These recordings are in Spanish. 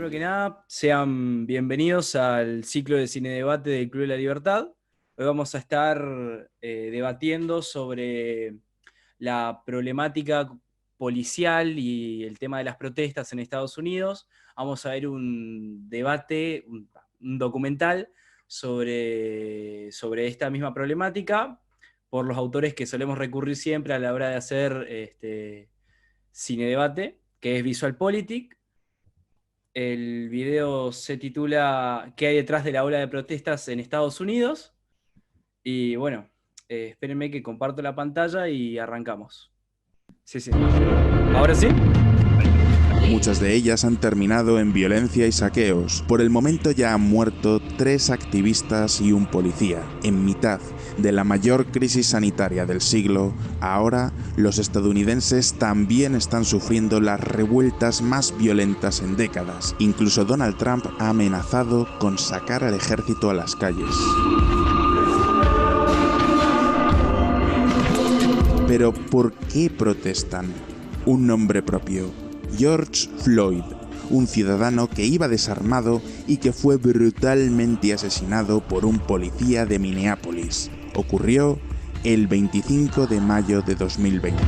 primero que nada, sean bienvenidos al ciclo de cine debate del Club de la Libertad. Hoy vamos a estar debatiendo sobre la problemática policial y el tema de las protestas en Estados Unidos. Vamos a ver un debate, un documental sobre esta misma problemática por los autores que solemos recurrir siempre a la hora de hacer cine debate, que es VisualPolitik. El video se titula ¿Qué hay detrás de la ola de protestas en Estados Unidos? Y bueno, espérenme que comparto la pantalla y arrancamos. Sí. ¿Ahora sí? Muchas de ellas han terminado en violencia y saqueos. Por el momento ya han muerto 3 activistas y un policía. En mitad de la mayor crisis sanitaria del siglo, ahora los estadounidenses también están sufriendo las revueltas más violentas en décadas. Incluso Donald Trump ha amenazado con sacar al ejército a las calles. Pero ¿por qué protestan? Un nombre propio: George Floyd, un ciudadano que iba desarmado y que fue brutalmente asesinado por un policía de Minneapolis. Ocurrió el 25 de mayo de 2020.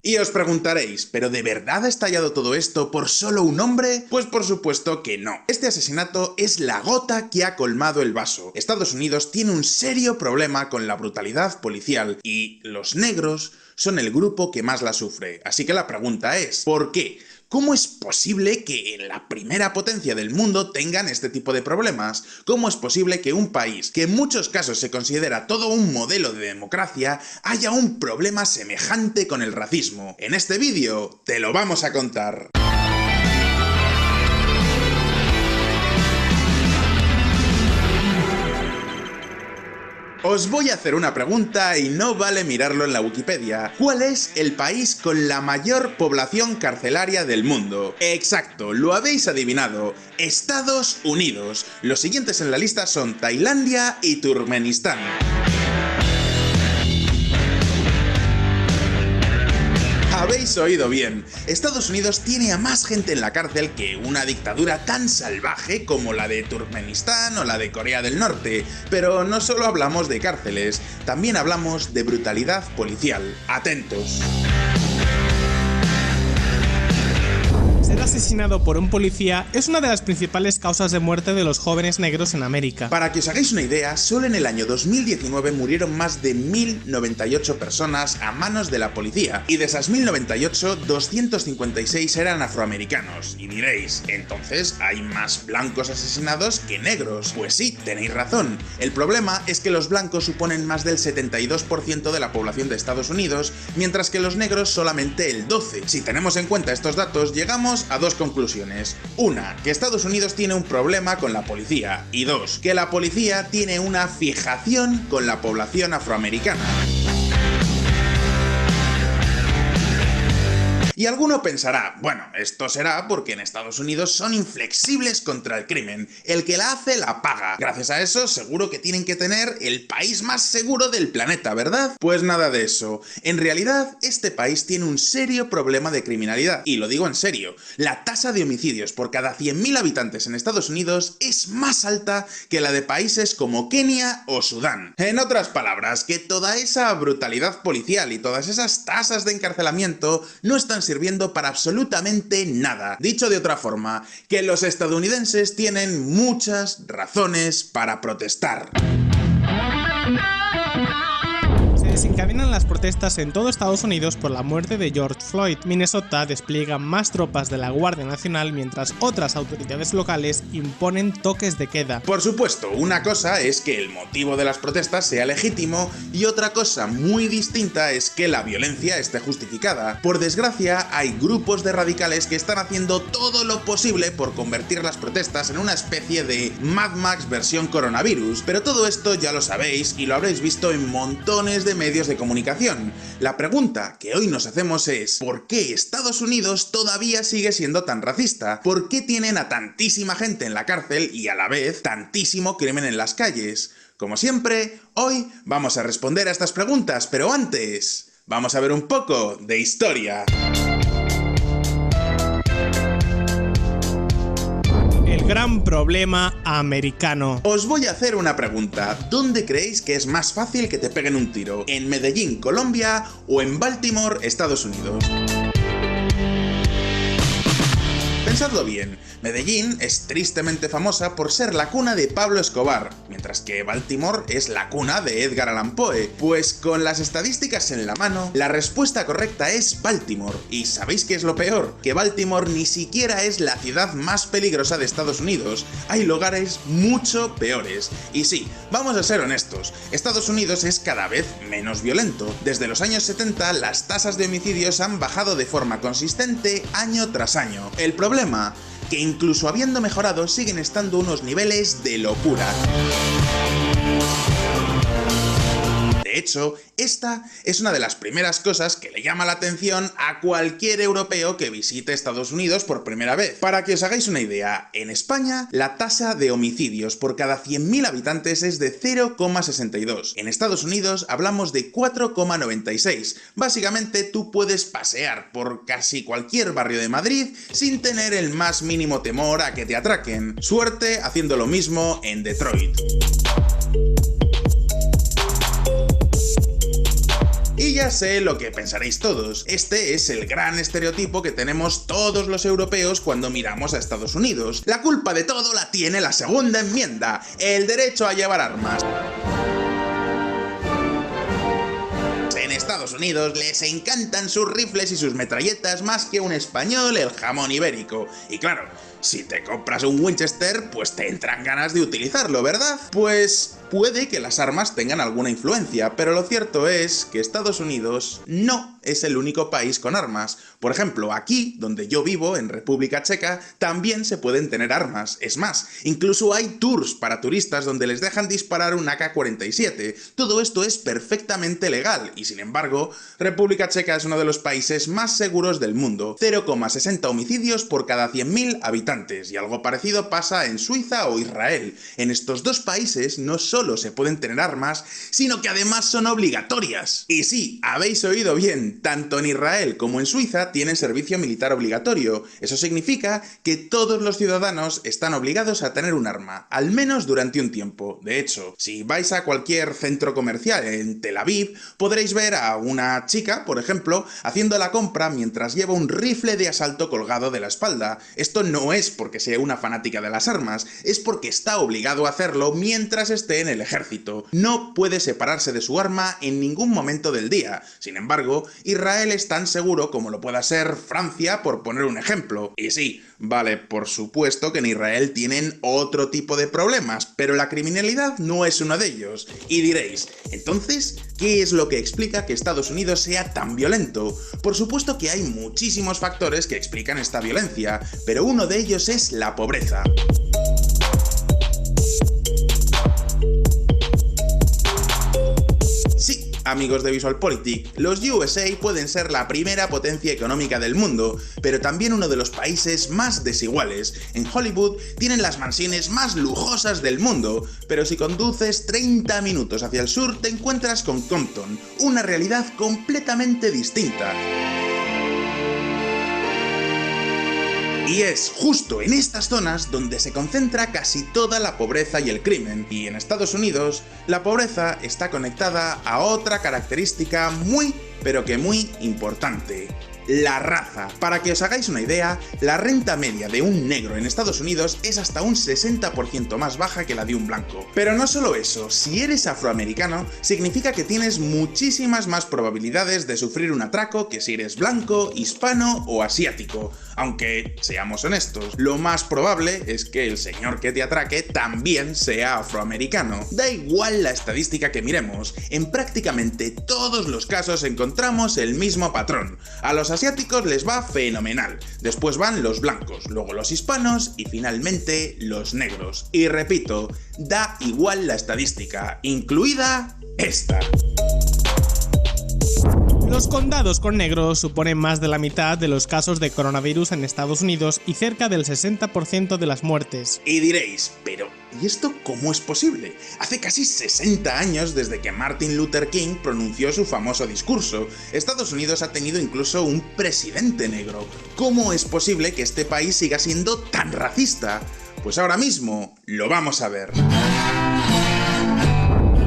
Y os preguntaréis, ¿pero de verdad ha estallado todo esto por solo un hombre? Pues por supuesto que no. Este asesinato es la gota que ha colmado el vaso. Estados Unidos tiene un serio problema con la brutalidad policial y los negros son el grupo que más la sufre. Así que la pregunta es, ¿por qué? ¿Cómo es posible que en la primera potencia del mundo tengan este tipo de problemas? ¿Cómo es posible que un país que en muchos casos se considera todo un modelo de democracia haya un problema semejante con el racismo? En este vídeo te lo vamos a contar. Os voy a hacer una pregunta y no vale mirarlo en la Wikipedia. ¿Cuál es el país con la mayor población carcelaria del mundo? Exacto, lo habéis adivinado. Estados Unidos. Los siguientes en la lista son Tailandia y Turkmenistán. Habéis oído bien, Estados Unidos tiene a más gente en la cárcel que una dictadura tan salvaje como la de Turkmenistán o la de Corea del Norte. Pero no solo hablamos de cárceles, también hablamos de brutalidad policial. Atentos. Ser asesinado por un policía es una de las principales causas de muerte de los jóvenes negros en América. Para que os hagáis una idea, solo en el año 2019 murieron más de 1098 personas a manos de la policía, y de esas 1098, 256 eran afroamericanos. Y diréis, entonces hay más blancos asesinados que negros. Pues sí, tenéis razón. El problema es que los blancos suponen más del 72% de la población de Estados Unidos, mientras que los negros solamente el 12%. Si tenemos en cuenta estos datos, llegamos a dos conclusiones. Una, que Estados Unidos tiene un problema con la policía. Y dos, que la policía tiene una fijación con la población afroamericana. Y alguno pensará, bueno, esto será porque en Estados Unidos son inflexibles contra el crimen. El que la hace, la paga. Gracias a eso, seguro que tienen que tener el país más seguro del planeta, ¿verdad? Pues nada de eso. En realidad, este país tiene un serio problema de criminalidad. Y lo digo en serio. La tasa de homicidios por cada 100.000 habitantes en Estados Unidos es más alta que la de países como Kenia o Sudán. En otras palabras, que toda esa brutalidad policial y todas esas tasas de encarcelamiento no están sirviendo para absolutamente nada. Dicho de otra forma, que los estadounidenses tienen muchas razones para protestar. Desencadenan las protestas en todo Estados Unidos por la muerte de George Floyd. Minnesota despliega más tropas de la Guardia Nacional mientras otras autoridades locales imponen toques de queda. Por supuesto, una cosa es que el motivo de las protestas sea legítimo y otra cosa muy distinta es que la violencia esté justificada. Por desgracia, hay grupos de radicales que están haciendo todo lo posible por convertir las protestas en una especie de Mad Max versión coronavirus, pero todo esto ya lo sabéis y lo habréis visto en montones de medios de comunicación. La pregunta que hoy nos hacemos es ¿por qué Estados Unidos todavía sigue siendo tan racista? ¿Por qué tienen a tantísima gente en la cárcel y a la vez tantísimo crimen en las calles? Como siempre, hoy vamos a responder a estas preguntas, pero antes vamos a ver un poco de historia. gran problema americano. Os voy a hacer una pregunta. ¿Dónde creéis que es más fácil que te peguen un tiro? ¿En Medellín, Colombia o en Baltimore, Estados Unidos? Pensadlo bien, Medellín es tristemente famosa por ser la cuna de Pablo Escobar, mientras que Baltimore es la cuna de Edgar Allan Poe. Pues con las estadísticas en la mano, la respuesta correcta es Baltimore. ¿Y sabéis qué es lo peor? Que Baltimore ni siquiera es la ciudad más peligrosa de Estados Unidos. Hay lugares mucho peores. Y sí, vamos a ser honestos, Estados Unidos es cada vez menos violento. Desde los años 70, las tasas de homicidios han bajado de forma consistente año tras año. El problema, que incluso habiendo mejorado, siguen estando unos niveles de locura. De hecho, esta es una de las primeras cosas que le llama la atención a cualquier europeo que visite Estados Unidos por primera vez. Para que os hagáis una idea, en España la tasa de homicidios por cada 100.000 habitantes es de 0,62. En Estados Unidos hablamos de 4,96. Básicamente tú puedes pasear por casi cualquier barrio de Madrid sin tener el más mínimo temor a que te atraquen. Suerte haciendo lo mismo en Detroit. Y ya sé lo que pensaréis todos, este es el gran estereotipo que tenemos todos los europeos cuando miramos a Estados Unidos. La culpa de todo la tiene la segunda enmienda, el derecho a llevar armas. En Estados Unidos les encantan sus rifles y sus metralletas más que un español el jamón ibérico. Y claro, si te compras un Winchester, pues te entran ganas de utilizarlo, ¿verdad? Pues puede que las armas tengan alguna influencia, pero lo cierto es que Estados Unidos no es el único país con armas. Por ejemplo, aquí, donde yo vivo, en República Checa, también se pueden tener armas. Es más, incluso hay tours para turistas donde les dejan disparar un AK-47. Todo esto es perfectamente legal y, sin embargo, República Checa es uno de los países más seguros del mundo. 0,60 homicidios por cada 100.000 habitantes, y algo parecido pasa en Suiza o Israel. En estos dos países no solo se pueden tener armas, sino que además son obligatorias. Y sí, habéis oído bien, tanto en Israel como en Suiza tienen servicio militar obligatorio. Eso significa que todos los ciudadanos están obligados a tener un arma, al menos durante un tiempo. De hecho, si vais a cualquier centro comercial en Tel Aviv, podréis ver a una chica, por ejemplo, haciendo la compra mientras lleva un rifle de asalto colgado de la espalda. Esto no es porque sea una fanática de las armas, es porque está obligado a hacerlo mientras esté en el ejército. No puede separarse de su arma en ningún momento del día. Sin embargo, Israel es tan seguro como lo pueda ser Francia, por poner un ejemplo. Y sí, vale, por supuesto que en Israel tienen otro tipo de problemas, pero la criminalidad no es uno de ellos. Y diréis, entonces, ¿qué es lo que explica que Estados Unidos sea tan violento? Por supuesto que hay muchísimos factores que explican esta violencia, pero uno de ellos es la pobreza. Sí, amigos de VisualPolitik, los USA pueden ser la primera potencia económica del mundo, pero también uno de los países más desiguales. En Hollywood tienen las mansiones más lujosas del mundo, pero si conduces 30 minutos hacia el sur te encuentras con Compton, una realidad completamente distinta. Y es justo en estas zonas donde se concentra casi toda la pobreza y el crimen. Y en Estados Unidos, la pobreza está conectada a otra característica muy, pero que muy importante: la raza. Para que os hagáis una idea, la renta media de un negro en Estados Unidos es hasta un 60% más baja que la de un blanco. Pero no solo eso, si eres afroamericano, significa que tienes muchísimas más probabilidades de sufrir un atraco que si eres blanco, hispano o asiático. Aunque, seamos honestos, lo más probable es que el señor que te atraque también sea afroamericano. Da igual la estadística que miremos, en prácticamente todos los casos encontramos el mismo patrón. A los asiáticos les va fenomenal, después van los blancos, luego los hispanos y finalmente los negros. Y repito, da igual la estadística, incluida esta. Los condados con negros suponen más de la mitad de los casos de coronavirus en Estados Unidos y cerca del 60% de las muertes. Y diréis, pero ¿y esto cómo es posible? Hace casi 60 años desde que Martin Luther King pronunció su famoso discurso. Estados Unidos ha tenido incluso un presidente negro. ¿Cómo es posible que este país siga siendo tan racista? Pues ahora mismo lo vamos a ver.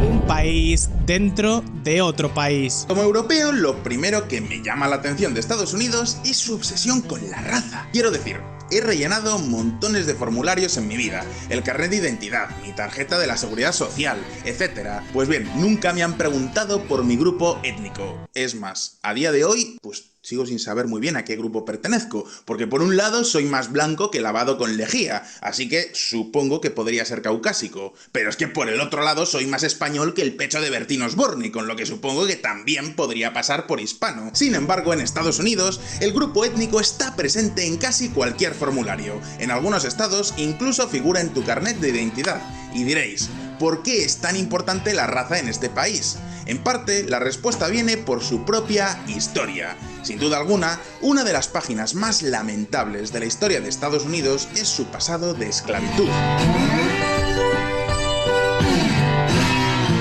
Un país dentro de otro país. Como europeo, lo primero que me llama la atención de Estados Unidos es su obsesión con la raza. Quiero decir, he rellenado montones de formularios en mi vida, el carnet de identidad, mi tarjeta de la seguridad social, etc. Pues bien, nunca me han preguntado por mi grupo étnico. Es más, a día de hoy, pues sigo sin saber muy bien a qué grupo pertenezco, porque por un lado soy más blanco que lavado con lejía, así que supongo que podría ser caucásico, pero es que por el otro lado soy más español que el pecho de Bertín Osborne, con lo que supongo que también podría pasar por hispano. Sin embargo, en Estados Unidos, el grupo étnico está presente en casi cualquier formulario. En algunos estados incluso figura en tu carnet de identidad. Y diréis, ¿por qué es tan importante la raza en este país? En parte, la respuesta viene por su propia historia. Sin duda alguna, una de las páginas más lamentables de la historia de Estados Unidos es su pasado de esclavitud.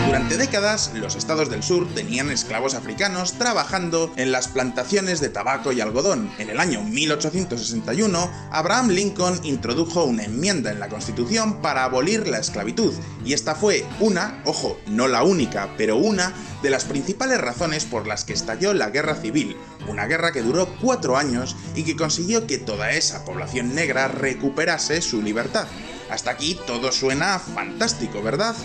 Durante décadas, los estados del sur tenían esclavos africanos trabajando en las plantaciones de tabaco y algodón. En el año 1861, Abraham Lincoln introdujo una enmienda en la Constitución para abolir la esclavitud, y esta fue una, ojo, no la única, pero una de las principales razones por las que estalló la Guerra Civil, una guerra que duró 4 años y que consiguió que toda esa población negra recuperase su libertad. Hasta aquí todo suena fantástico, ¿verdad?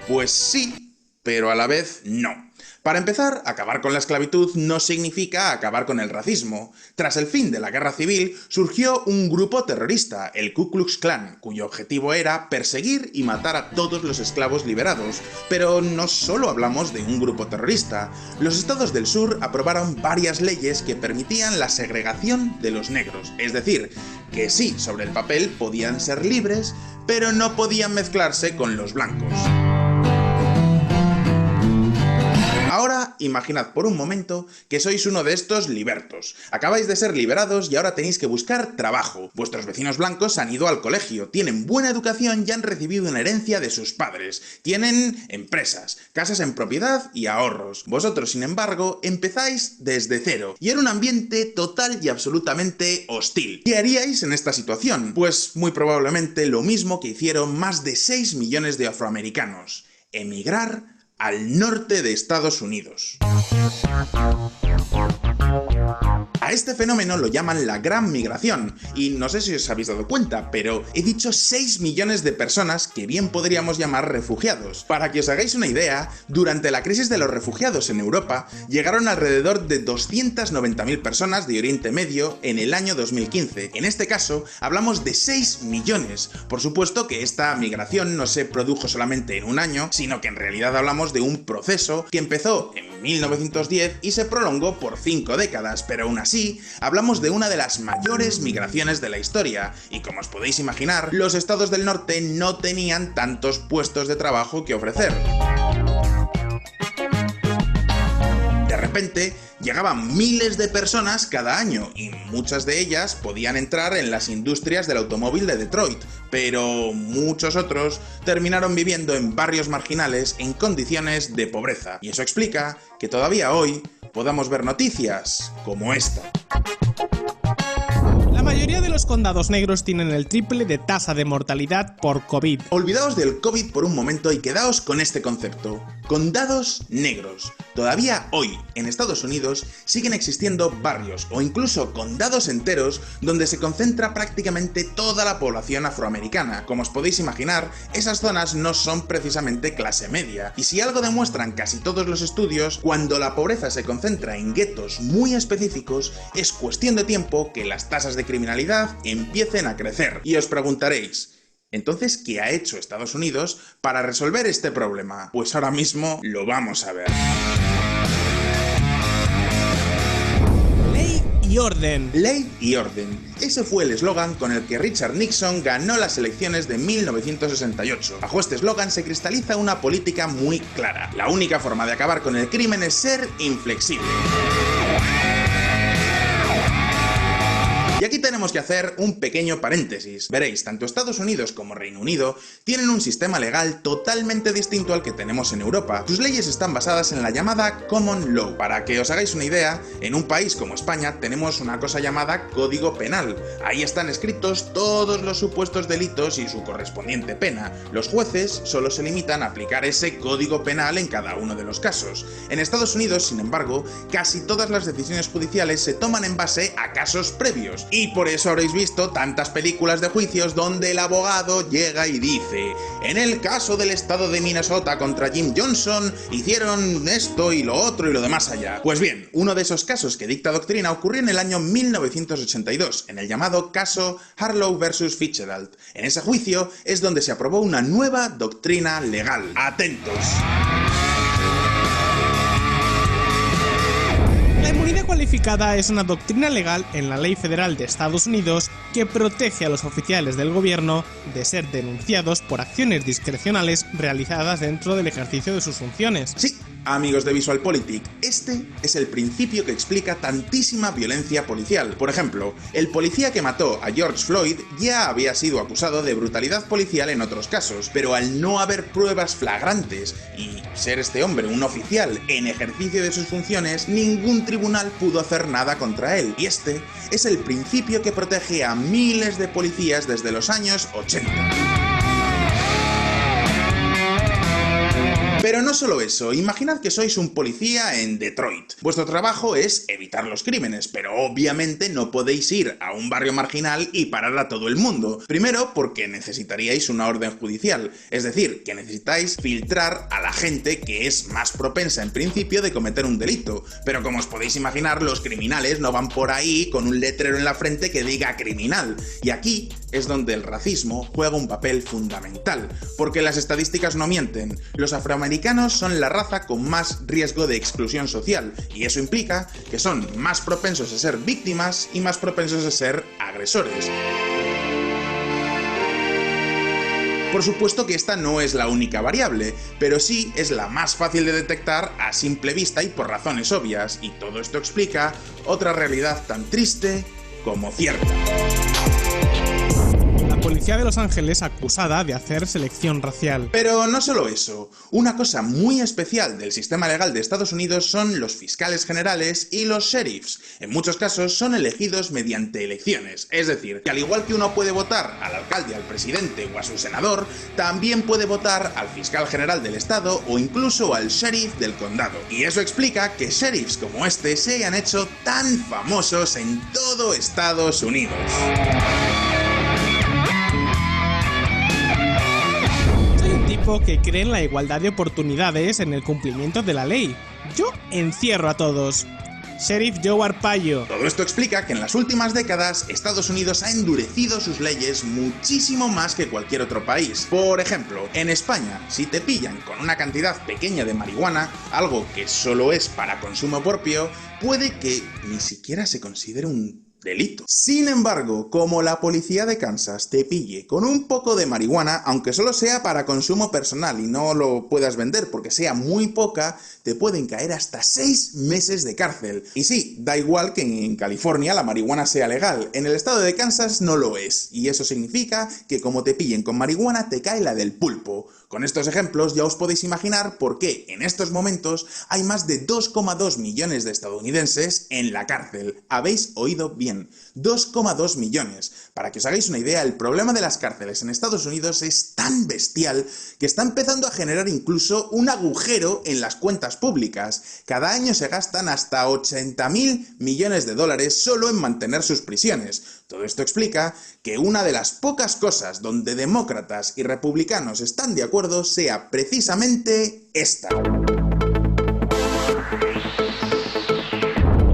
Pues sí, pero a la vez no. Para empezar, acabar con la esclavitud no significa acabar con el racismo. Tras el fin de la Guerra Civil, surgió un grupo terrorista, el Ku Klux Klan, cuyo objetivo era perseguir y matar a todos los esclavos liberados. Pero no solo hablamos de un grupo terrorista. Los estados del sur aprobaron varias leyes que permitían la segregación de los negros. Es decir, que sí, sobre el papel podían ser libres, pero no podían mezclarse con los blancos. Ahora, imaginad por un momento que sois uno de estos libertos. Acabáis de ser liberados y ahora tenéis que buscar trabajo. Vuestros vecinos blancos han ido al colegio, tienen buena educación y han recibido una herencia de sus padres. Tienen empresas, casas en propiedad y ahorros. Vosotros, sin embargo, empezáis desde cero y en un ambiente total y absolutamente hostil. ¿Qué haríais en esta situación? Pues muy probablemente lo mismo que hicieron más de 6 millones de afroamericanos: emigrar al norte de Estados Unidos. A este fenómeno lo llaman la Gran Migración, y no sé si os habéis dado cuenta, pero he dicho 6 millones de personas que bien podríamos llamar refugiados. Para que os hagáis una idea, durante la crisis de los refugiados en Europa, llegaron alrededor de 290.000 personas de Oriente Medio en el año 2015. En este caso, hablamos de 6 millones. Por supuesto que esta migración no se produjo solamente en un año, sino que en realidad hablamos de un proceso que empezó en 1910 y se prolongó por 5 décadas, pero aún así, hablamos de una de las mayores migraciones de la historia, y como os podéis imaginar, los estados del norte no tenían tantos puestos de trabajo que ofrecer. De repente, llegaban miles de personas cada año, y muchas de ellas podían entrar en las industrias del automóvil de Detroit, pero muchos otros terminaron viviendo en barrios marginales en condiciones de pobreza, y eso explica que todavía hoy podamos ver noticias como esta. La mayoría de los condados negros tienen el triple de tasa de mortalidad por COVID. Olvidaos del COVID por un momento y quedaos con este concepto: condados negros. Todavía hoy, en Estados Unidos, siguen existiendo barrios o incluso condados enteros donde se concentra prácticamente toda la población afroamericana. Como os podéis imaginar, esas zonas no son precisamente clase media, y si algo demuestran casi todos los estudios, cuando la pobreza se concentra en guetos muy específicos, es cuestión de tiempo que las tasas de criminalidad empiecen a crecer. Y os preguntaréis, entonces, ¿qué ha hecho Estados Unidos para resolver este problema? Pues ahora mismo lo vamos a ver. Ley y orden. Ley y orden. Ese fue el eslogan con el que Richard Nixon ganó las elecciones de 1968. Bajo este eslogan se cristaliza una política muy clara: la única forma de acabar con el crimen es ser inflexible. Y aquí tenemos tenemos que hacer un pequeño paréntesis. Veréis, tanto Estados Unidos como Reino Unido tienen un sistema legal totalmente distinto al que tenemos en Europa. Sus leyes están basadas en la llamada Common Law. Para que os hagáis una idea, en un país como España tenemos una cosa llamada Código Penal. Ahí están escritos todos los supuestos delitos y su correspondiente pena. Los jueces solo se limitan a aplicar ese Código Penal en cada uno de los casos. En Estados Unidos, sin embargo, casi todas las decisiones judiciales se toman en base a casos previos. Y por eso habréis visto tantas películas de juicios donde el abogado llega y dice: en el caso del estado de Minnesota contra Jim Johnson, hicieron esto y lo otro y lo demás allá. Pues bien, uno de esos casos que dicta doctrina ocurrió en el año 1982, en el llamado caso Harlow vs. Fitzgerald. En ese juicio es donde se aprobó una nueva doctrina legal. ¡Atentos! La inmunidad cualificada es una doctrina legal en la ley federal de Estados Unidos que protege a los oficiales del gobierno de ser denunciados por acciones discrecionales realizadas dentro del ejercicio de sus funciones. Sí, amigos de VisualPolitik, este es el principio que explica tantísima violencia policial. Por ejemplo, el policía que mató a George Floyd ya había sido acusado de brutalidad policial en otros casos, pero al no haber pruebas flagrantes y ser este hombre un oficial en ejercicio de sus funciones, ningún tribunal pudo hacer nada contra él. Y este es el principio que protege a miles de policías desde los años 80. Pero no solo eso, imaginad que sois un policía en Detroit. Vuestro trabajo es evitar los crímenes, pero obviamente no podéis ir a un barrio marginal y parar a todo el mundo. Primero, porque necesitaríais una orden judicial, es decir, que necesitáis filtrar a la gente que es más propensa en principio de cometer un delito. Pero como os podéis imaginar, los criminales no van por ahí con un letrero en la frente que diga criminal. Y aquí es donde el racismo juega un papel fundamental, porque las estadísticas no mienten. Los afroamericanos son la raza con más riesgo de exclusión social, y eso implica que son más propensos a ser víctimas y más propensos a ser agresores. Por supuesto que esta no es la única variable, pero sí es la más fácil de detectar a simple vista y por razones obvias, y todo esto explica otra realidad tan triste como cierta. La Policía de Los Ángeles acusada de hacer selección racial. Pero no solo eso, una cosa muy especial del sistema legal de Estados Unidos son los fiscales generales y los sheriffs. En muchos casos son elegidos mediante elecciones, es decir, que al igual que uno puede votar al alcalde, al presidente o a su senador, también puede votar al fiscal general del estado o incluso al sheriff del condado. Y eso explica que sheriffs como este se hayan hecho tan famosos en todo Estados Unidos. Que cree en la igualdad de oportunidades en el cumplimiento de la ley. Yo encierro a todos. Sheriff Joe Arpaio. Todo esto explica que en las últimas décadas Estados Unidos ha endurecido sus leyes muchísimo más que cualquier otro país. Por ejemplo, en España, si te pillan con una cantidad pequeña de marihuana, algo que solo es para consumo propio, puede que ni siquiera se considere un delito. Sin embargo, como la policía de Kansas te pille con un poco de marihuana, aunque solo sea para consumo personal y no lo puedas vender porque sea muy poca, te pueden caer hasta 6 meses de cárcel. Y sí, da igual que en California la marihuana sea legal, en el estado de Kansas no lo es, y eso significa que como te pillen con marihuana te cae la del pulpo. Con estos ejemplos ya os podéis imaginar por qué en estos momentos hay más de 2,2 millones de estadounidenses en la cárcel. Habéis oído bien, 2,2 millones. Para que os hagáis una idea, el problema de las cárceles en Estados Unidos es tan bestial que está empezando a generar incluso un agujero en las cuentas públicas. Cada año se gastan hasta 80.000 millones de dólares solo en mantener sus prisiones. Todo esto explica que una de las pocas cosas donde demócratas y republicanos están de acuerdo sea precisamente esta.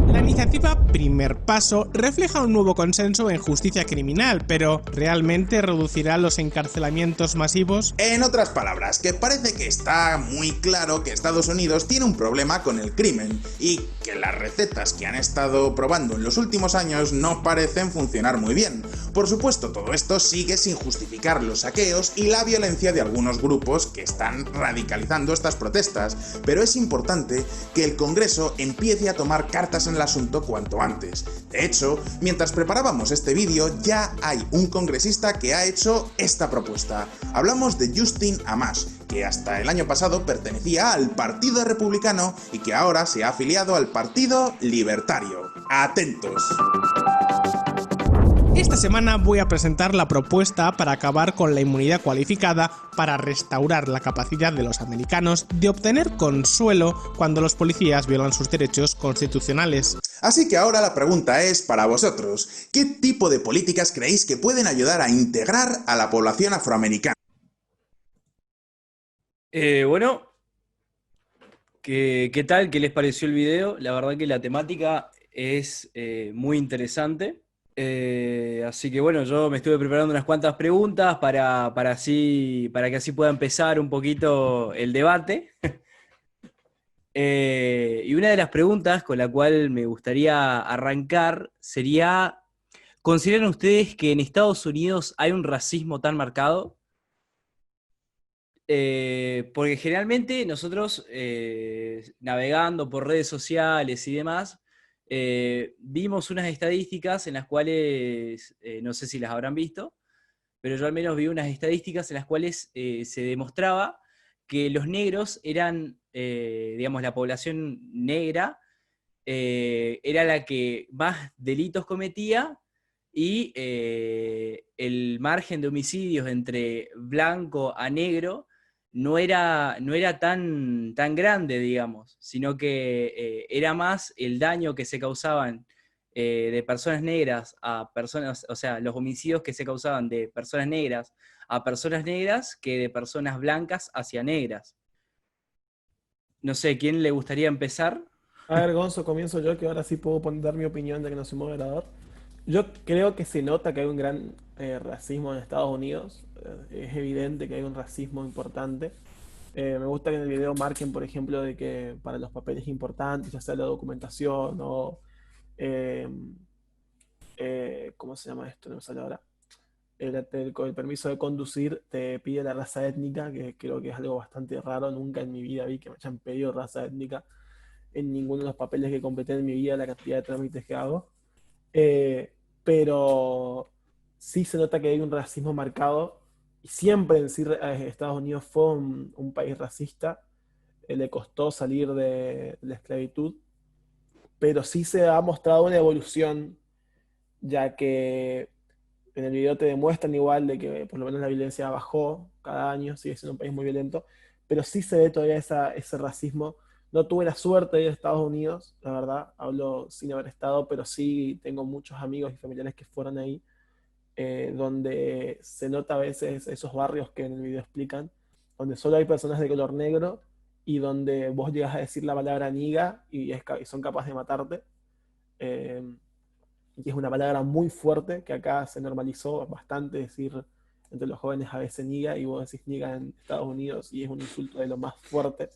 La iniciativa Primer Paso refleja un nuevo consenso en justicia criminal, pero ¿realmente reducirá los encarcelamientos masivos? En otras palabras, que parece que está muy claro que Estados Unidos tiene un problema con el crimen y que las recetas que han estado probando en los últimos años no parecen funcionar muy bien. Por supuesto, todo esto sigue sin justificar los saqueos y la violencia de algunos grupos que están radicalizando estas protestas, pero es importante que el Congreso empiece a tomar cartas en el asunto asunto cuanto antes. De hecho, mientras preparábamos este vídeo, ya hay un congresista que ha hecho esta propuesta. Hablamos de Justin Amash, que hasta el año pasado pertenecía al Partido Republicano y que ahora se ha afiliado al Partido Libertario. ¡Atentos! Esta semana voy a presentar la propuesta para acabar con la inmunidad cualificada para restaurar la capacidad de los americanos de obtener consuelo cuando los policías violan sus derechos constitucionales. Así que ahora la pregunta es para vosotros, ¿qué tipo de políticas creéis que pueden ayudar a integrar a la población afroamericana? Bueno, ¿qué tal? ¿Qué les pareció el video? La verdad que la temática es muy interesante. Así que bueno, yo me estuve preparando unas cuantas preguntas para que así pueda empezar un poquito el debate. Y una de las preguntas con la cual me gustaría arrancar sería, ¿consideran ustedes que en Estados Unidos hay un racismo tan marcado? Porque generalmente nosotros, navegando por redes sociales y demás, vimos unas estadísticas en las cuales, no sé si las habrán visto, pero yo al menos vi unas estadísticas en las cuales se demostraba que los negros eran, digamos, la población negra era la que más delitos cometía y el margen de homicidios entre blanco a negro no era tan grande, digamos, sino que era más el daño que se causaban de personas negras a personas, o sea, los homicidios que se causaban de personas negras a personas negras que de personas blancas hacia negras. No sé, ¿quién le gustaría empezar? A ver, Gonzo, comienzo yo, que ahora sí puedo dar mi opinión ya que no soy moderador. Yo creo que se nota que hay un gran racismo en Estados Unidos. Es evidente que hay un racismo importante. Me gusta que en el video marquen, por ejemplo, de que para los papeles importantes, ya sea la documentación o... eh, ¿cómo se llama esto? No me sale ahora. Con el permiso de conducir te pide la raza étnica, que creo que es algo bastante raro. Nunca en mi vida vi que me hayan pedido raza étnica en ninguno de los papeles que completé en mi vida, la cantidad de trámites que hago. Pero sí se nota que hay un racismo marcado y siempre en sí Estados Unidos fue un país racista. Le costó salir de la esclavitud, pero sí se ha mostrado una evolución, ya que en el video te demuestran igual de que por lo menos la violencia bajó cada año, sigue siendo un país muy violento, pero sí se ve todavía ese racismo. No tuve la suerte de ir a Estados Unidos, la verdad, hablo sin haber estado, pero sí tengo muchos amigos y familiares que fueron ahí, donde se nota a veces esos barrios que en el video explican, donde solo hay personas de color negro y donde vos llegas a decir la palabra niga y son capaces de matarte. Eh, y es una palabra muy fuerte que acá se normalizó bastante decir entre los jóvenes a veces niga, y vos decís niga en Estados Unidos y es un insulto de lo más fuerte.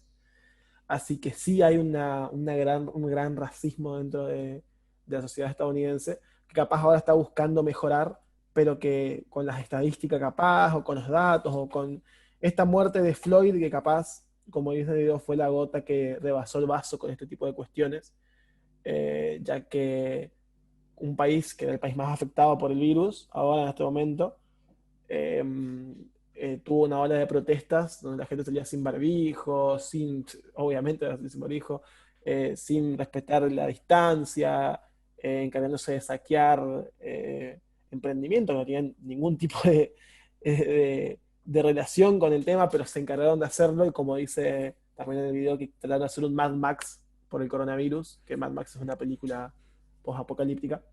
Así que sí hay un gran racismo dentro de la sociedad estadounidense, que capaz ahora está buscando mejorar, pero que con las estadísticas capaz, o con los datos, o con esta muerte de Floyd, que capaz, como dice el video, fue la gota que rebasó el vaso con este tipo de cuestiones, ya que un país que era el país más afectado por el virus, ahora en este momento, eh, tuvo una ola de protestas donde la gente salía sin barbijo, obviamente sin barbijo, sin respetar la distancia, encargándose de saquear emprendimientos que no tenían ningún tipo de relación con el tema, pero se encargaron de hacerlo, y como dice también en el video, que trataron de hacer un Mad Max por el coronavirus, que Mad Max es una película post-apocalíptica.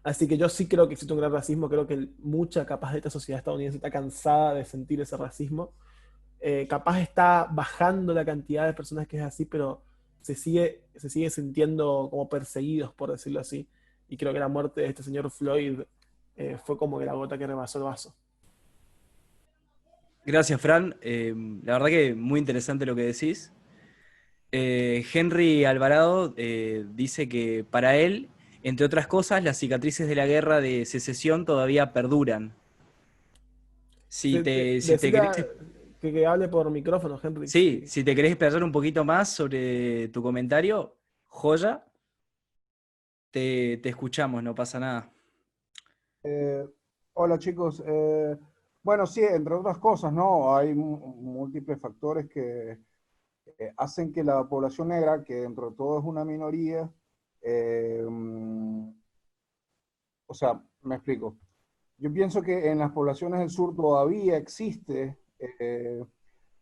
Así que yo sí creo que existe un gran racismo, creo que mucha capaz de esta sociedad estadounidense está cansada de sentir ese racismo. Capaz está bajando la cantidad de personas que es así, pero se sigue sintiendo como perseguidos, por decirlo así. Y creo que la muerte de este señor Floyd fue como que la gota que rebasó el vaso. Gracias, Fran. La verdad que muy interesante lo que decís. Henry Alvarado dice que para él, entre otras cosas, las cicatrices de la guerra de secesión todavía perduran. Si te querés, que hable por micrófono, Henry. sí, si te querés explayar un poquito más sobre tu comentario, joya. Te escuchamos, no pasa nada. Hola chicos, bueno sí, entre otras cosas, ¿no? Hay múltiples factores que hacen que la población negra, que dentro de todo es una minoría, o sea, me explico. Yo pienso que en las poblaciones del sur todavía existe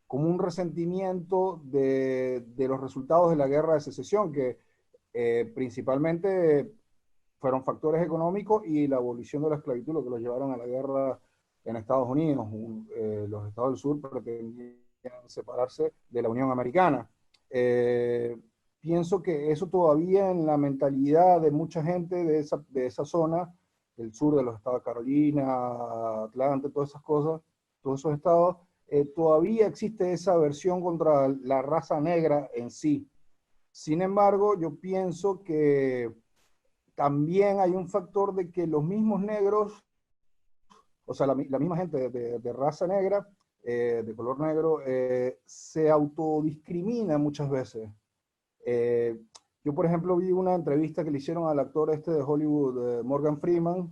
como un resentimiento de los resultados de la guerra de secesión, que principalmente fueron factores económicos y la abolición de la esclavitud lo que los llevaron a la guerra en Estados Unidos. Los estados del sur pretendían separarse de la Unión Americana. Eh, Pienso que eso todavía en la mentalidad de mucha gente de esa zona, del sur de los estados de Carolina, Atlanta, todas esas cosas, todos esos estados, todavía existe esa aversión contra la raza negra en sí. Sin embargo, yo pienso que también hay un factor de que los mismos negros, o sea, la misma gente de raza negra, de color negro, se autodiscrimina muchas veces. Eh, yo, por ejemplo, vi una entrevista que le hicieron al actor este de Hollywood, Morgan Freeman,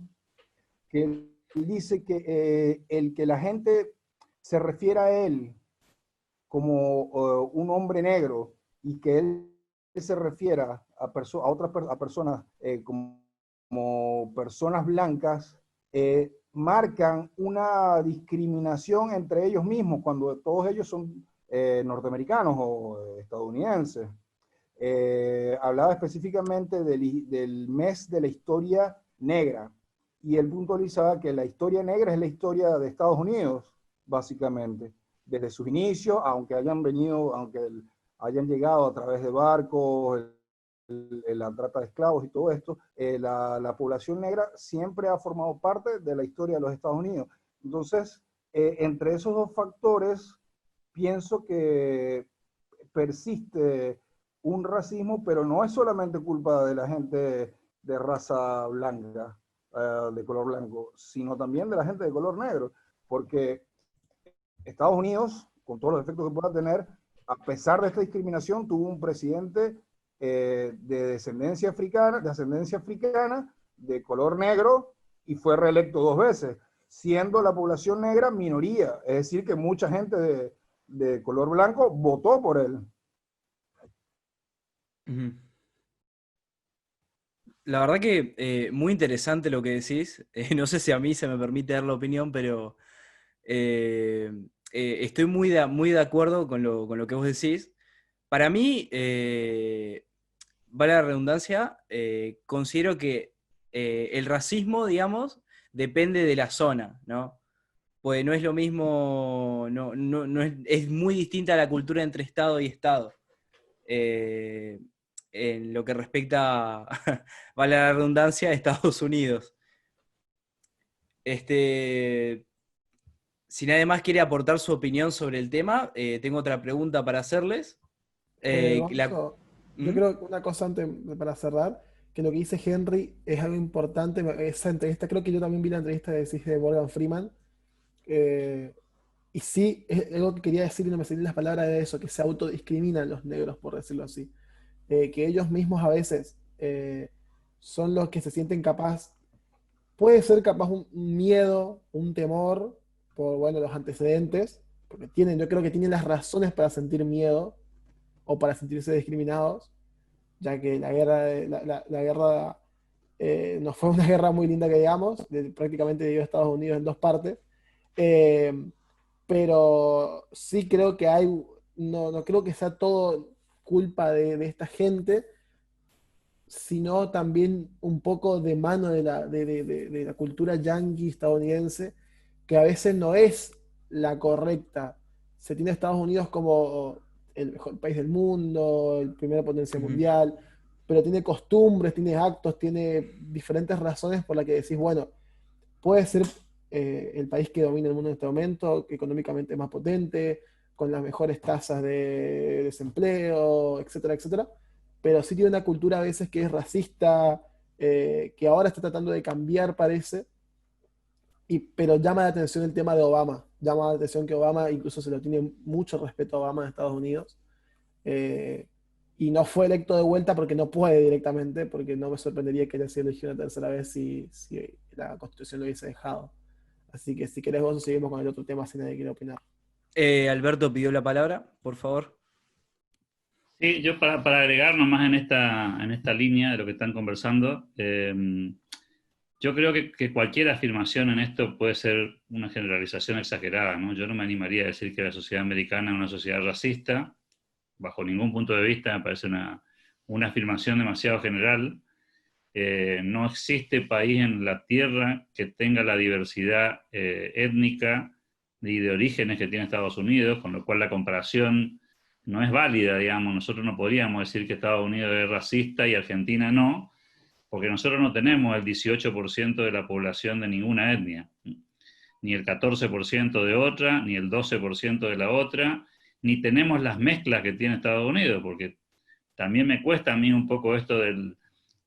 que él dice que el que la gente se refiera a él como un hombre negro y que él se refiera a personas como personas blancas, marcan una discriminación entre ellos mismos cuando todos ellos son norteamericanos o estadounidenses. Hablaba específicamente del mes de la historia negra y él puntualizaba que la historia negra es la historia de Estados Unidos, básicamente, desde sus inicios, aunque hayan llegado a través de barcos, la trata de esclavos y todo esto, la población negra siempre ha formado parte de la historia de los Estados Unidos. Entonces, entre esos dos factores, pienso que persiste un racismo, pero no es solamente culpa de la gente de raza blanca, de color blanco, sino también de la gente de color negro, porque Estados Unidos, con todos los efectos que pueda tener, a pesar de esta discriminación, tuvo un presidente de ascendencia africana, de color negro, y fue reelecto 2 veces, siendo la población negra minoría, es decir, que mucha gente de color blanco votó por él. La verdad que muy interesante lo que decís. No sé si a mí se me permite dar la opinión, pero estoy muy de acuerdo con lo que vos decís. Para mí, vale la redundancia, considero que el racismo, digamos, depende de la zona, ¿no? Pues no es lo mismo, no es muy distinta la cultura entre Estado y Estado. Eh, en lo que respecta, vale la redundancia, a Estados Unidos. Si nadie más quiere aportar su opinión sobre el tema, tengo otra pregunta para hacerles. Gonzo, yo ¿Mm? creo que una cosa antes para cerrar, que lo que dice Henry es algo importante. Esa entrevista, creo que yo también vi la entrevista de Morgan Freeman. eh, y sí, es algo que quería decir y no me salían las palabras de eso, que se autodiscriminan los negros, por decirlo así. Que ellos mismos a veces son los que se sienten capaz, puede ser capaz un miedo, un temor por, bueno, los antecedentes, porque yo creo que tienen las razones para sentir miedo o para sentirse discriminados, ya que la guerra no fue una guerra muy linda que digamos, prácticamente dividió a Estados Unidos en dos partes, eh, pero sí creo que no creo que sea todo culpa de esta gente, sino también un poco de mano de la cultura yanqui estadounidense, que a veces no es la correcta. Se tiene a Estados Unidos como el mejor país del mundo, el primera potencia Ujú. mundial, pero tiene costumbres, tiene actos, tiene diferentes razones por las que decís, bueno, puede ser el país que domina el mundo en este momento, que económicamente es más potente, con las mejores tasas de desempleo, etcétera, etcétera, pero sí tiene una cultura a veces que es racista, que ahora está tratando de cambiar, parece, pero llama la atención el tema de Obama, llama la atención que Obama incluso se lo tiene mucho respeto a Obama en Estados Unidos, eh, y no fue electo de vuelta porque no puede directamente, porque no me sorprendería que haya sido elegido una tercera vez si la Constitución lo hubiese dejado. Así que si querés vos seguimos con el otro tema si nadie quiere opinar. Alberto pidió la palabra, por favor. Sí, yo para agregar nomás en esta línea de lo que están conversando, yo creo que cualquier afirmación en esto puede ser una generalización exagerada, ¿no? Yo no me animaría a decir que la sociedad americana es una sociedad racista, bajo ningún punto de vista, me parece una afirmación demasiado general. No existe país en la Tierra que tenga la diversidad étnica y de orígenes que tiene Estados Unidos, con lo cual la comparación no es válida, digamos. Nosotros no podríamos decir que Estados Unidos es racista y Argentina no, porque nosotros no tenemos el 18% de la población de ninguna etnia, ni el 14% de otra, ni el 12% de la otra, ni tenemos las mezclas que tiene Estados Unidos, porque también me cuesta a mí un poco esto de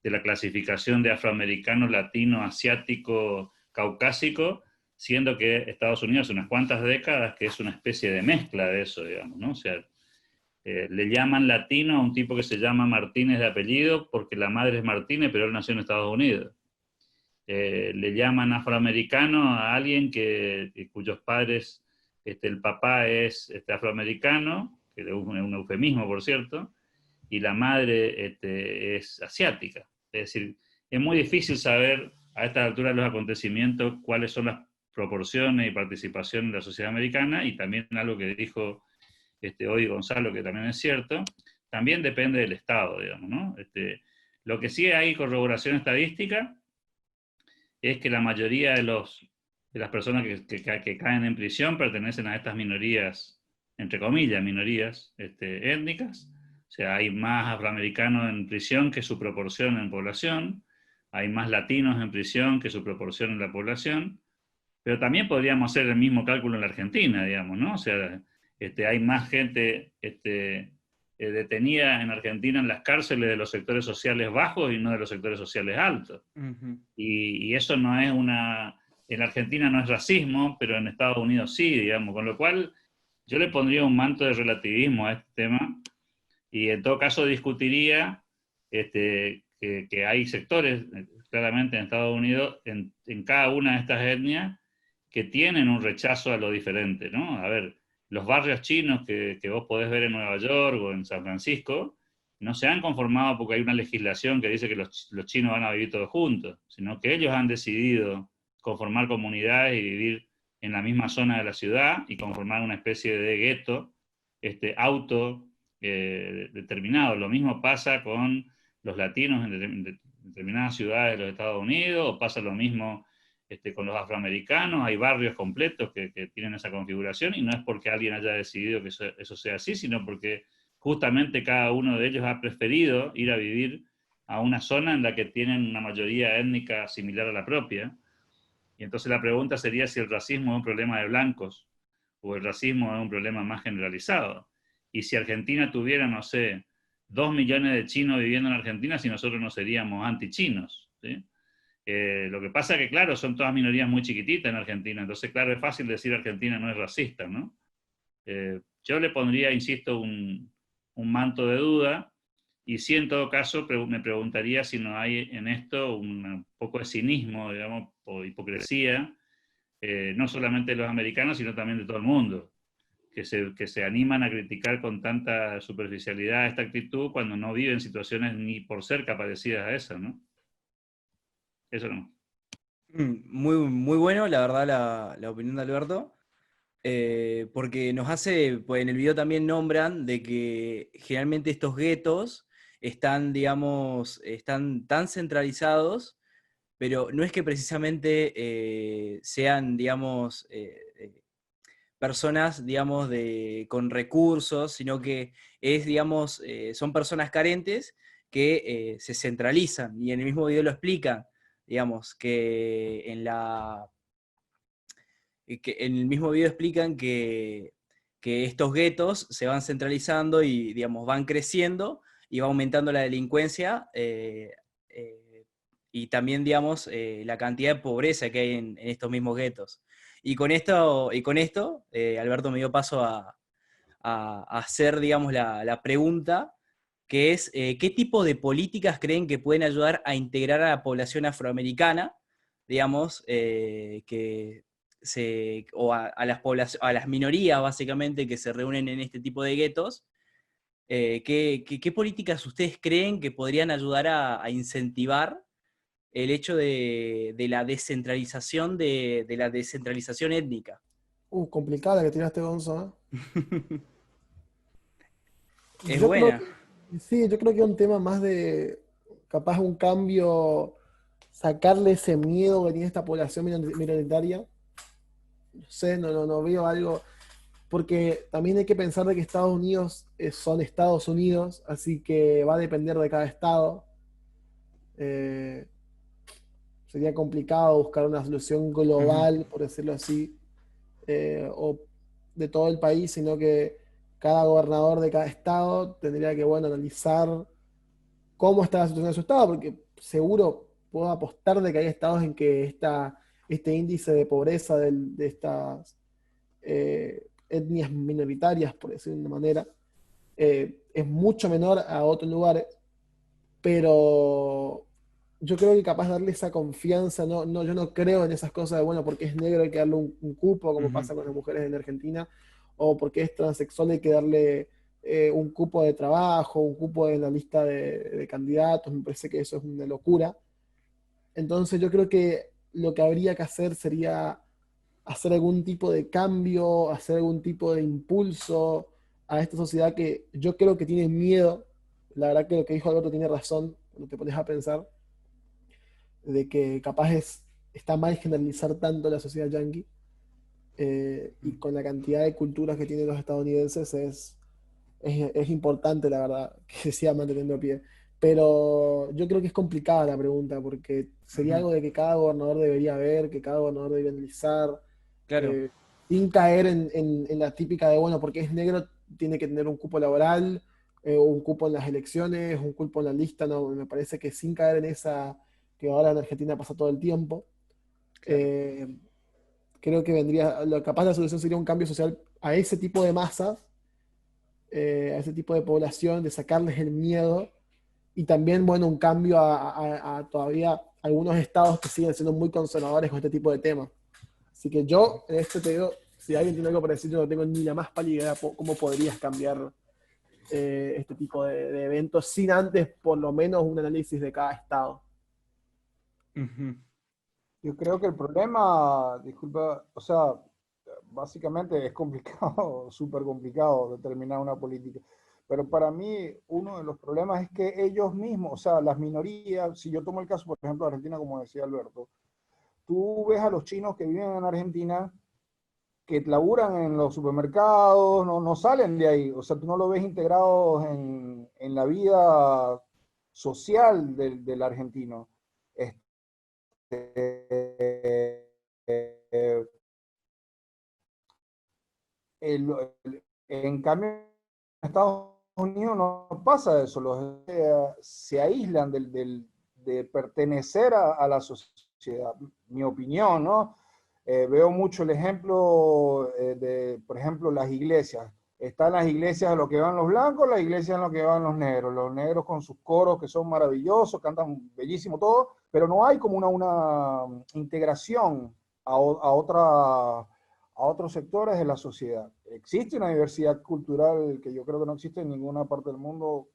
la clasificación de afroamericano, latino, asiático, caucásico, siendo que Estados Unidos hace unas cuantas décadas que es una especie de mezcla de eso, digamos, ¿no? O sea, le llaman latino a un tipo que se llama Martínez de apellido porque la madre es Martínez, pero él nació en Estados Unidos. Le llaman afroamericano a alguien cuyos padres, el papá es afroamericano, que es un eufemismo, por cierto, y la madre es asiática. Es decir, es muy difícil saber a esta altura de los acontecimientos cuáles son las proporciones y participación en la sociedad americana, y también algo que dijo hoy Gonzalo, que también es cierto, también depende del Estado, digamos, ¿no? Lo que sí hay corroboración estadística es que la mayoría de las personas que caen en prisión pertenecen a estas minorías, entre comillas, minorías étnicas. O sea, hay más afroamericanos en prisión que su proporción en población, hay más latinos en prisión que su proporción en la población, pero también podríamos hacer el mismo cálculo en la Argentina, digamos, ¿no? O sea, hay más gente detenida en Argentina en las cárceles de los sectores sociales bajos y no de los sectores sociales altos. Uh-huh. Y eso no es en Argentina no es racismo, pero en Estados Unidos sí, digamos, con lo cual yo le pondría un manto de relativismo a este tema, y en todo caso discutiría que hay sectores, claramente en Estados Unidos, en cada una de estas etnias, que tienen un rechazo a lo diferente, ¿no? A ver, los barrios chinos que vos podés ver en Nueva York o en San Francisco, no se han conformado porque hay una legislación que dice que los chinos van a vivir todos juntos, sino que ellos han decidido conformar comunidades y vivir en la misma zona de la ciudad y conformar una especie de gueto determinado. Lo mismo pasa con los latinos en determinadas ciudades de los Estados Unidos, o pasa lo mismo con los afroamericanos. Hay barrios completos que tienen esa configuración, y no es porque alguien haya decidido que eso sea así, sino porque justamente cada uno de ellos ha preferido ir a vivir a una zona en la que tienen una mayoría étnica similar a la propia. Y entonces la pregunta sería si el racismo es un problema de blancos o el racismo es un problema más generalizado. Y si Argentina tuviera, no sé, 2 millones de chinos viviendo en Argentina, si nosotros no seríamos anti-chinos, ¿sí? Lo que pasa es que, claro, son todas minorías muy chiquititas en Argentina, entonces, claro, es fácil decir Argentina no es racista, ¿no? Yo le pondría, insisto, un manto de duda, y sí, en todo caso, me preguntaría si no hay en esto un poco de cinismo, digamos, o hipocresía, no solamente de los americanos, sino también de todo el mundo, que se animan a criticar con tanta superficialidad esta actitud cuando no viven situaciones ni por cerca parecidas a esas, ¿no? Eso no. Muy, muy bueno, la verdad, la opinión de Alberto. Porque nos hace, pues en el video también nombran de que generalmente estos guetos están, digamos, están tan centralizados, pero no es que precisamente sean, digamos, personas, digamos, con recursos, sino que es, digamos, son personas carentes que se centralizan, y en el mismo video lo explican, digamos, que en el mismo video explican que estos guetos se van centralizando y, digamos, van creciendo y va aumentando la delincuencia y también, digamos, la cantidad de pobreza que hay en estos mismos guetos. Y con esto Alberto me dio paso a hacer, digamos, la pregunta que es ¿qué tipo de políticas creen que pueden ayudar a integrar a la población afroamericana, digamos, o a las minorías básicamente que se reúnen en este tipo de guetos? ¿Qué políticas ustedes creen que podrían ayudar a incentivar el hecho de la descentralización de la descentralización étnica? Complicada la que tiraste, Gonzo, ¿eh? Es Yo creo buena. que, sí, yo creo que es un tema más de, capaz un cambio, sacarle ese miedo que tiene esta población minoritaria. No sé, no veo algo, porque también hay que pensar de que Estados Unidos son Estados Unidos, así que va a depender de cada estado. Eh, Sería complicado buscar una solución Ujú. global, por decirlo así, o de todo el país, sino que cada gobernador de cada estado tendría que, bueno, analizar cómo está la situación de su estado, porque seguro puedo apostar de que hay estados en que este índice de pobreza de estas etnias minoritarias, por decirlo de una manera, es mucho menor a otros lugares, pero yo creo que capaz de darle esa confianza, yo no creo en esas cosas de, bueno, porque es negro hay que darle un cupo, como Ujú. pasa con las mujeres en Argentina, o porque es transexual hay que darle un cupo de trabajo, un cupo en la lista de candidatos. Me parece que eso es una locura. Entonces yo creo que lo que habría que hacer sería hacer algún tipo de cambio, hacer algún tipo de impulso a esta sociedad que yo creo que tiene miedo. La verdad que lo que dijo Alberto tiene razón, cuando te pones a pensar de que capaz está mal generalizar tanto la sociedad yanqui, y con la cantidad de culturas que tienen los estadounidenses es importante, la verdad, que se siga manteniendo a pie. Pero yo creo que es complicada la pregunta, porque sería Ujú. algo de que cada gobernador debería ver, que cada gobernador debería analizar, Claro. eh, sin caer en la típica de, bueno, porque es negro, tiene que tener un cupo laboral, o un cupo en las elecciones, un cupo en la lista. No, me parece que sin caer en esa que ahora en Argentina pasa todo el tiempo. Claro. eh, Creo que capaz la solución sería un cambio social a ese tipo de masas, a ese tipo de población, de sacarles el miedo, y también, bueno, un cambio a todavía algunos estados que siguen siendo muy conservadores con este tipo de temas. Así que yo, en esto te digo, si alguien tiene algo para decir, yo no tengo ni la más pálida idea cómo podrías cambiar este tipo de eventos sin antes, por lo menos, un análisis de cada estado. Ujú. Yo creo que el problema, disculpa, o sea, básicamente es complicado, súper complicado determinar una política. Pero para mí uno de los problemas es que ellos mismos, o sea, las minorías, si yo tomo el caso, por ejemplo, de Argentina, como decía Alberto, tú ves a los chinos que viven en Argentina, que laburan en los supermercados, no salen de ahí, o sea, tú no lo ves integrados en la vida social del argentino. Este, el- en cambio, en Estados Unidos no pasa eso, se aíslan de pertenecer a la sociedad, mi opinión, ¿no? Veo mucho el ejemplo por ejemplo, las iglesias. Están las iglesias en lo que van los blancos, las iglesias en lo que van los negros con sus coros que son maravillosos, cantan bellísimo todo, pero no hay como una integración a otros sectores de la sociedad. Existe una diversidad cultural que yo creo que no existe en ninguna parte del mundo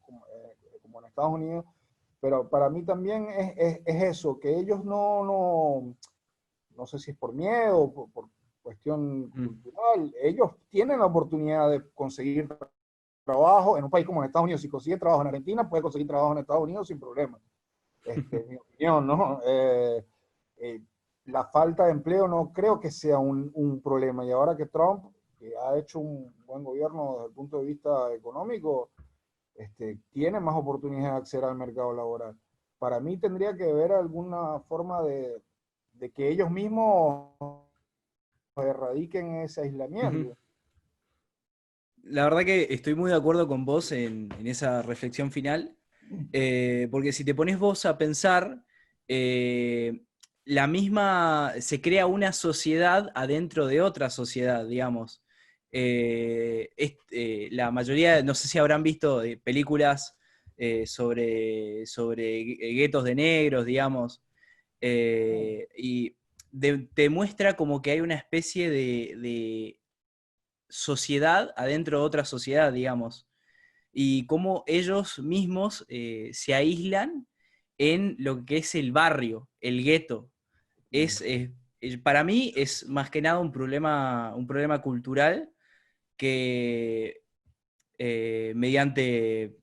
como en Estados Unidos, pero para mí también es eso, que ellos no sé si es por miedo o por cuestión Mm. cultural, ellos tienen la oportunidad de conseguir trabajo en un país como en Estados Unidos. Si consigue trabajo en Argentina, puede conseguir trabajo en Estados Unidos sin problema. Mi opinión, ¿no? Eh, la falta de empleo no creo que sea un problema. Y ahora que Trump, que ha hecho un buen gobierno desde el punto de vista económico, tiene más oportunidades de acceder al mercado laboral. Para mí tendría que haber alguna forma de que ellos mismos erradiquen ese Ujú. aislamiento. La verdad que estoy muy de acuerdo con vos en esa reflexión final, porque si te pones vos a pensar, eh, se crea una sociedad adentro de otra sociedad, digamos. La mayoría, no sé si habrán visto películas sobre guetos de negros, digamos, y te muestra como que hay una especie de sociedad adentro de otra sociedad, digamos, y cómo ellos mismos se aíslan en lo que es el barrio, el gueto. Para mí es más que nada un problema cultural que mediante...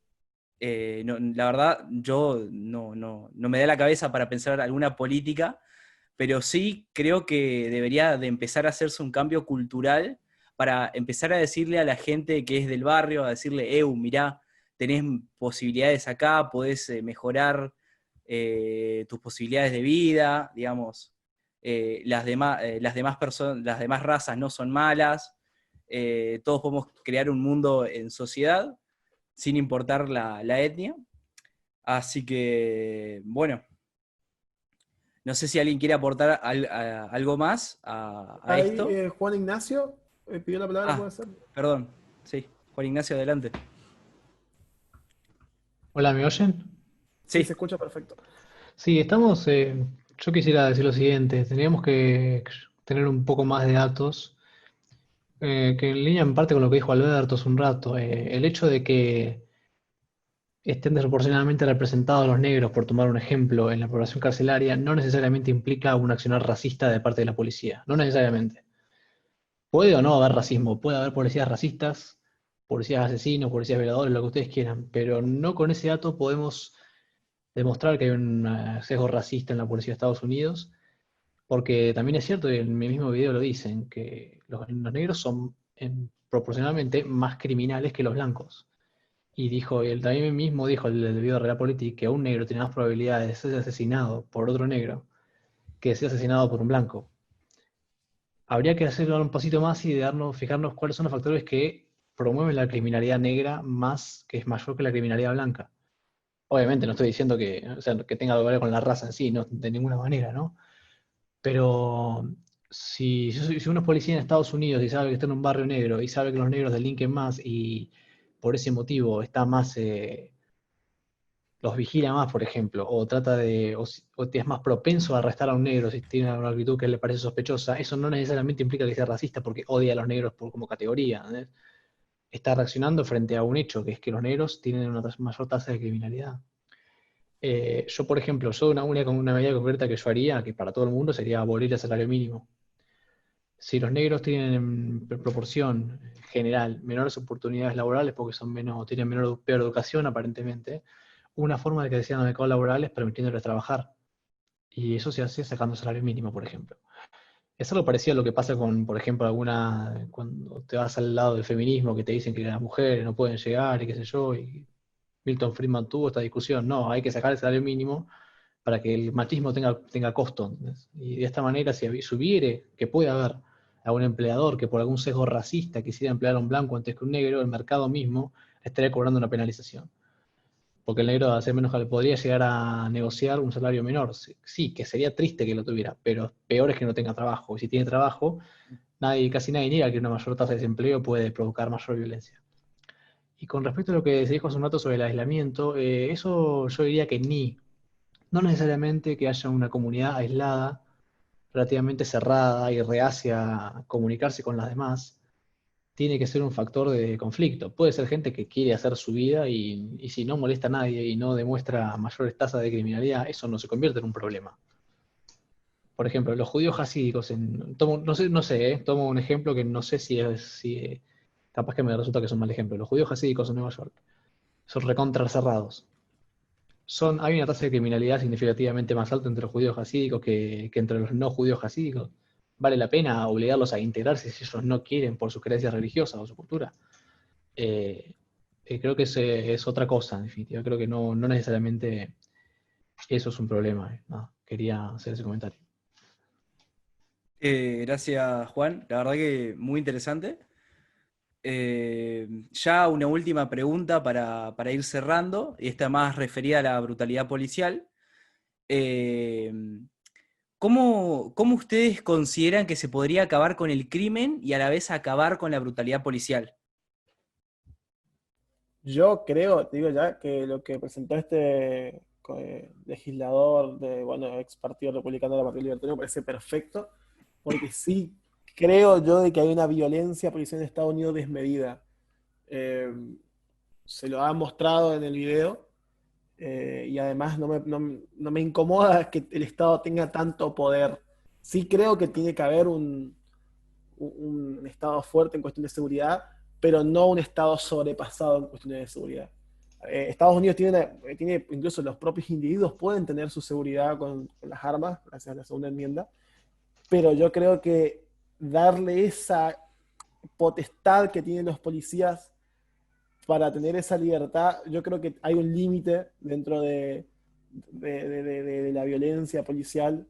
la verdad, yo no me da la cabeza para pensar alguna política, pero sí creo que debería de empezar a hacerse un cambio cultural para empezar a decirle a la gente que es del barrio, a decirle, mirá, tenés posibilidades acá, podés mejorar tus posibilidades de vida, digamos, las demás personas, las demás razas no son malas, todos podemos crear un mundo en sociedad, sin importar la etnia. Así que, bueno, no sé si alguien quiere aportar algo más a Ahí esto. Juan Ignacio pidió la palabra, ¿puede ser? Perdón, sí. Juan Ignacio, adelante. Hola, ¿me oyen? Sí, Sí. se escucha perfecto. Sí, estamos. Yo quisiera decir lo siguiente: tendríamos que tener un poco más de datos, que en línea en parte con lo que dijo Alberto hace un rato. El hecho de que estén desproporcionadamente representados los negros, por tomar un ejemplo, en la población carcelaria, no necesariamente implica un accionar racista de parte de la policía. No necesariamente. Puede o no haber racismo, puede haber policías racistas, policías asesinos, policías violadores, lo que ustedes quieran, pero no con ese dato podemos demostrar que hay un sesgo racista en la policía de Estados Unidos, porque también es cierto, y en mi mismo video lo dicen, que los negros son proporcionalmente más criminales que los blancos. Y él también mismo dijo el del video de Realpolitik que un negro tiene más probabilidades de ser asesinado por otro negro que de ser asesinado por un blanco. Habría que hacerlo un pasito más y fijarnos cuáles son los factores que promueven la criminalidad negra más, que es mayor que la criminalidad blanca. Obviamente no estoy diciendo o sea, que tenga que ver con la raza en sí, no, de ninguna manera, ¿no? Pero si uno es policía en Estados Unidos y sabe que está en un barrio negro y sabe que los negros delinquen más y por ese motivo está más, los vigila más, por ejemplo, o o es más propenso a arrestar a un negro si tiene una actitud que le parece sospechosa, eso no necesariamente implica que sea racista porque odia a los negros como categoría, ¿entendés? Está reaccionando frente a un hecho, que es que los negros tienen una mayor tasa de criminalidad. Yo, por ejemplo, una medida concreta que yo haría, que para todo el mundo, sería abolir el salario mínimo. Si los negros tienen en proporción general menores oportunidades laborales porque tienen peor educación aparentemente, una forma de que sean los mercados laborales permitiéndoles trabajar. Y eso se hace sacando salario mínimo, por ejemplo. Es algo parecido a lo que pasa con, por ejemplo, cuando te vas al lado del feminismo, que te dicen que las mujeres no pueden llegar y qué sé yo, y Milton Friedman tuvo esta discusión. No, hay que sacar el salario mínimo para que el machismo tenga costo, ¿entendés? Y de esta manera, si hubiere, que puede haber algún empleador que por algún sesgo racista quisiera emplear a un blanco antes que un negro, el mercado mismo estaría cobrando una penalización. Porque el negro, hace menos que podría llegar a negociar un salario menor. Sí, que sería triste que lo tuviera, pero peor es que no tenga trabajo. Y si tiene trabajo, casi nadie niega que una mayor tasa de desempleo puede provocar mayor violencia. Y con respecto a lo que se dijo hace un rato sobre el aislamiento, eso yo diría que no necesariamente que haya una comunidad aislada, relativamente cerrada y reacia a comunicarse con las demás, tiene que ser un factor de conflicto. Puede ser gente que quiere hacer su vida y si no molesta a nadie y no demuestra mayores tasas de criminalidad, eso no se convierte en un problema. Por ejemplo, los judíos hasídicos, no sé, tomo un ejemplo que no sé si capaz que me resulta que es un mal ejemplo. Los judíos hasídicos en Nueva York son recontra cerrados. Hay una tasa de criminalidad significativamente más alta entre los judíos hasídicos que entre los no judíos hasídicos. ¿Vale la pena obligarlos a integrarse si ellos no quieren por sus creencias religiosas o su cultura? Creo que es otra cosa, en definitiva. Creo que no necesariamente eso es un problema. No, quería hacer ese comentario. Gracias, Juan. La verdad que muy interesante. Ya una última pregunta para ir cerrando, y esta más referida a la brutalidad policial. ¿Cómo ustedes consideran que se podría acabar con el crimen y a la vez acabar con la brutalidad policial? Yo creo, te digo ya, que lo que presentó este legislador de, bueno, ex Partido Republicano de la Partido Libertario me parece perfecto, porque sí creo yo de que hay una violencia policial en Estados Unidos desmedida. Eh, Se lo ha mostrado en el video, y además no me incomoda que el Estado tenga tanto poder. Sí creo que tiene que haber un Estado fuerte en cuestión de seguridad, pero no un Estado sobrepasado en cuestiones de seguridad. Estados Unidos tiene, incluso los propios individuos pueden tener su seguridad con las armas, gracias a la segunda enmienda, pero yo creo que darle esa potestad que tienen los policías para tener esa libertad, yo creo que hay un límite dentro de la violencia policial,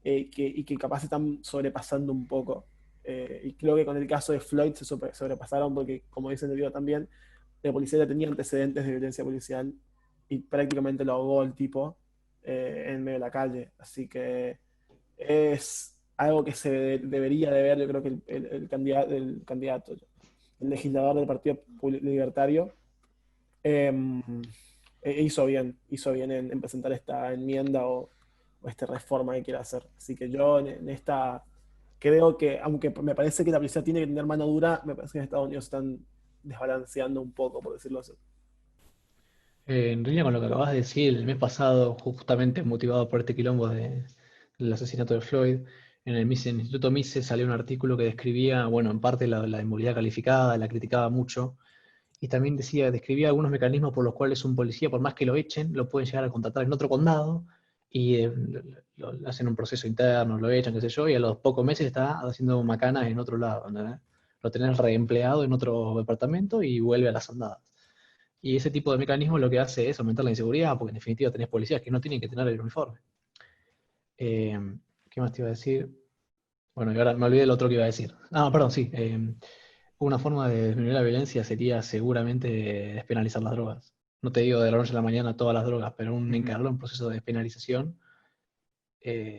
y que capaz están sobrepasando un poco. Y creo que con el caso de Floyd se sobrepasaron porque, como dice en el video también, la policía ya tenía antecedentes de violencia policial y prácticamente lo ahogó el tipo, en medio de la calle. Así que es algo que se debería de ver, yo creo que el legislador del Partido Libertario, eh, hizo bien en presentar esta enmienda o esta reforma que quiere hacer. Así que yo en esta creo que, aunque me parece que la policía tiene que tener mano dura, me parece que en Estados Unidos están desbalanceando un poco, por decirlo así. En línea con lo que acabas de decir, el mes pasado, justamente motivado por este quilombo del asesinato de Floyd, en el Instituto Mises salió un artículo que describía, bueno, en parte la inmovilidad calificada, la criticaba mucho, y también describía algunos mecanismos por los cuales un policía, por más que lo echen, lo pueden llegar a contratar en otro condado, y lo hacen un proceso interno, lo echan, qué sé yo, y a los pocos meses está haciendo macanas en otro lado, ¿entendés? Lo tenés reempleado en otro departamento y vuelve a las andadas. Y ese tipo de mecanismo lo que hace es aumentar la inseguridad, porque en definitiva tenés policías que no tienen que tener el uniforme. Eh, ¿Qué más te iba a decir? Bueno, y ahora me olvidé lo otro que iba a decir. Ah, perdón, sí. Una forma de disminuir la violencia sería seguramente despenalizar las drogas. No te digo de la noche a la mañana todas las drogas, pero encararlo en un proceso de despenalización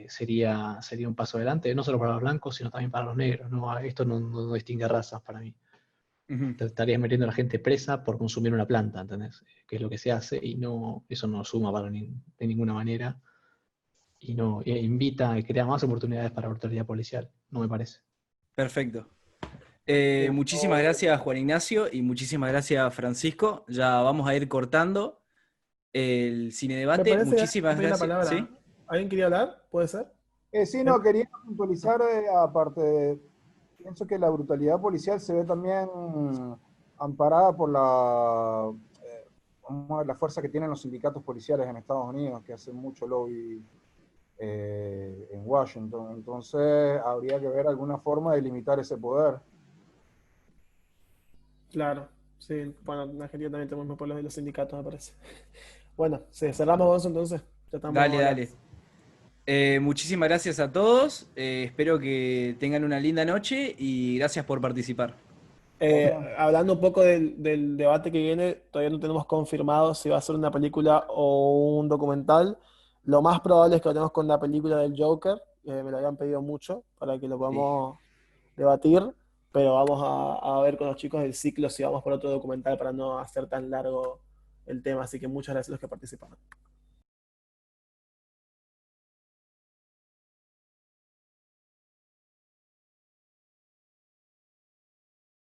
sería un paso adelante, no solo para los blancos, sino también para los negros. ¿No? Esto no distingue razas para mí. Te estarías metiendo a la gente presa por consumir una planta, ¿entendés? Que es lo que se hace y eso no suma de ninguna manera y no invita y crea más oportunidades para la autoridad policial, no me parece. Perfecto. Muchísimas gracias, Juan Ignacio, y muchísimas gracias, Francisco. Ya vamos a ir cortando el cine Me debate. parece que Muchísimas pedí la gracias. palabra. ¿Sí? ¿Alguien quería hablar? ¿Puede ser? Sí, no, quería puntualizar, pienso que la brutalidad policial se ve también amparada por la fuerza que tienen los sindicatos policiales en Estados Unidos, que hacen mucho lobby en Washington. Entonces, habría que ver alguna forma de limitar ese poder. Claro, sí. Bueno, en Argentina también tenemos más pueblos de los sindicatos, me parece. Bueno, sí, cerramos con eso entonces. Ya estamos Dale, ahora. dale. Muchísimas gracias a todos. Espero que tengan una linda noche y gracias por participar. Hablando un poco del debate que viene, todavía no tenemos confirmado si va a ser una película o un documental. Lo más probable es que lo tenemos con la película del Joker. Me lo habían pedido mucho para que lo podamos debatir, pero vamos a ver con los chicos del ciclo si vamos por otro documental para no hacer tan largo el tema. Así que muchas gracias a los que participaron.